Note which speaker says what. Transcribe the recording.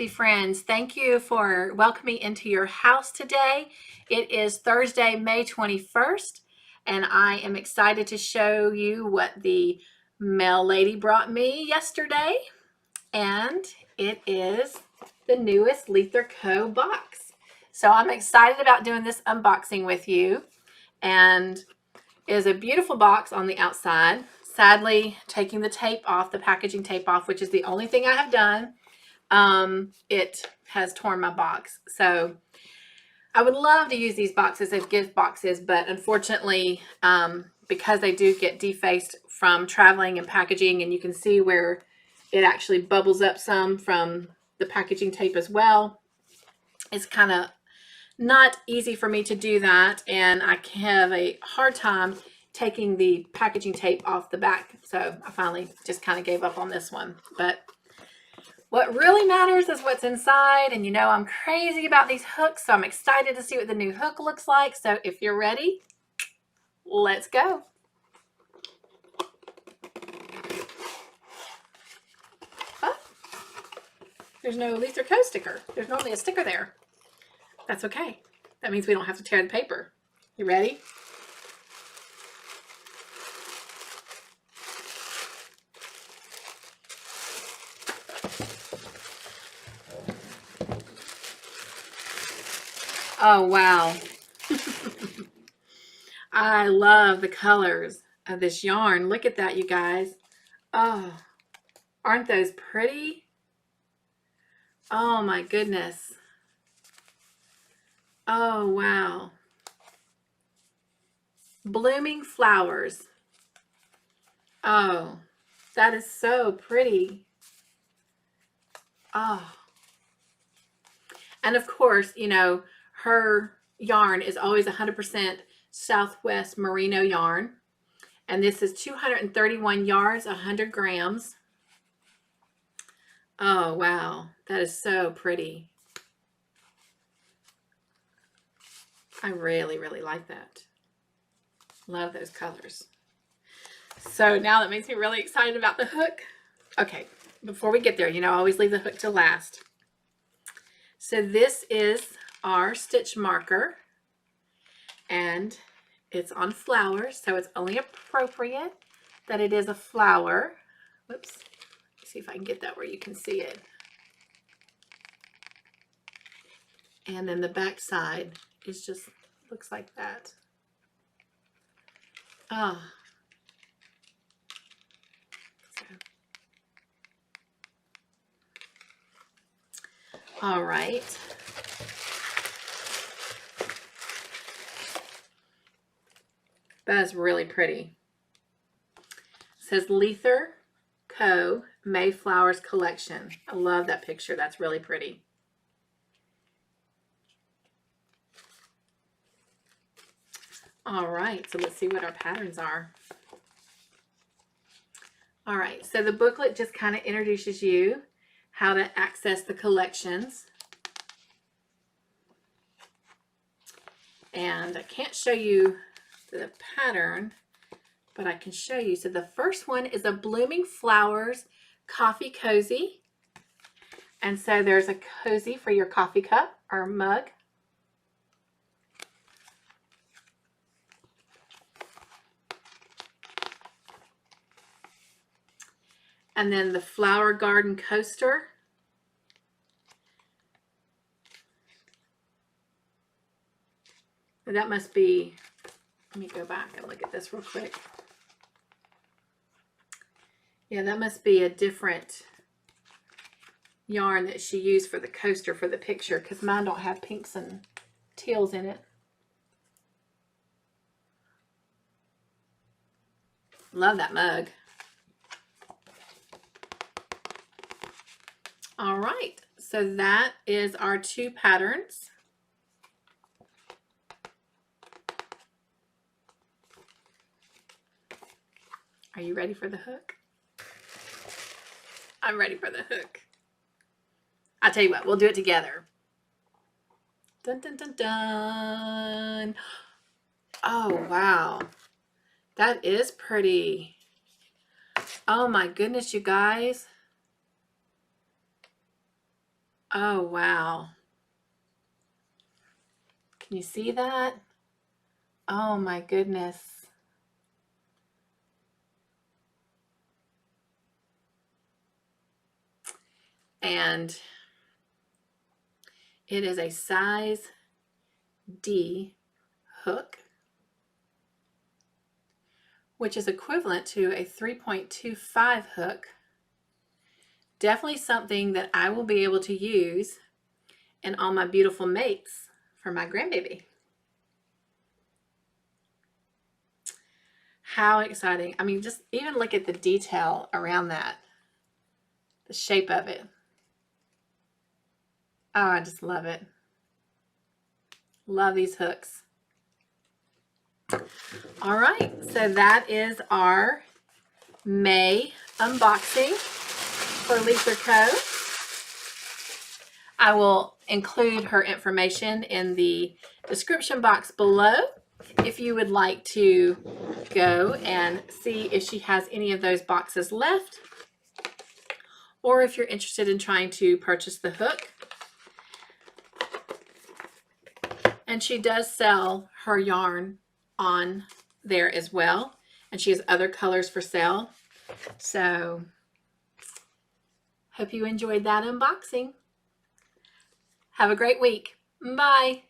Speaker 1: crafty friends. Thank you for welcoming into your house today. It is Thursday, May 21st, and I am excited to show you what the mail lady brought me yesterday. And it is the newest Leither Co box. So I'm excited about doing this unboxing with you. And it is a beautiful box on the outside. Sadly, taking the tape off, the packaging tape off, which is the only thing I have done. It has torn my box. So I would love to use these boxes as gift boxes, but unfortunately, because they do get defaced from traveling and packaging, and you can see where it actually bubbles up some from the packaging tape as well, it's kind of not easy for me to do that, and I have a hard time taking the packaging tape off the back. So I finally just kind of gave up on this one. But what really matters is what's inside, and you know I'm crazy about these hooks, so I'm excited to see what the new hook looks like. So if you're ready, let's go. Oh, there's no Leither Co sticker. There's normally a sticker there. That's okay. That means we don't have to tear the paper. You ready? Oh, wow. I love the colors of this yarn. Look at that, you guys. Oh, aren't those pretty? Oh my goodness. Oh, wow. Blooming flowers. Oh, that is so pretty. Oh. And of course, you know, her yarn is always 100% Southwest merino yarn. And this is 231 yards, 100 grams. Oh, wow. That is so pretty. I really, really like that. Love those colors. So now that makes me really excited about the hook. Okay, before we get there, you know, I always leave the hook to last. So this is our stitch marker, and it's on flowers, so it's only appropriate that it is a flower. Whoops, let's see if I can get that where you can see it. And then the back side is just looks like that. Oh. All right. That is really pretty. It says Leither Co. Mayflowers Collection. I love that picture. That's really pretty. All right, so let's see what our patterns are. All right, so the booklet just kind of introduces you how to access the collections. And I can't show you the pattern, but I can show you. So the first one is a Blooming Flowers Coffee Cozy. And so there's a cozy for your coffee cup or mug. And then the Flower Garden Coaster. That must be, let me go back and look at this real quick. Yeah, that must be a different yarn that she used for the coaster for the picture, because mine don't have pinks and teals in it. Love that mug. All right, so that is our two patterns. Are you ready for the hook? I'm ready for the hook. I'll tell you what, we'll do it together. Dun, dun, dun, dun. Oh, wow. That is pretty. Oh my goodness, you guys. Oh, wow. Can you see that? Oh my goodness. And it is a size D hook, which is equivalent to a 3.25 hook. Definitely something that I will be able to use in all my beautiful mates for my grandbaby. How exciting. I mean, just even look at the detail around that, the shape of it. Oh, I just love it. Love these hooks. All right, so that is our May unboxing for Leither Co. I will include her information in the description box below if you would like to go and see if she has any of those boxes left, or if you're interested in trying to purchase the hook. And she does sell her yarn on there as well, and she has other colors for sale. So hope you enjoyed that unboxing. Have a great week. Bye.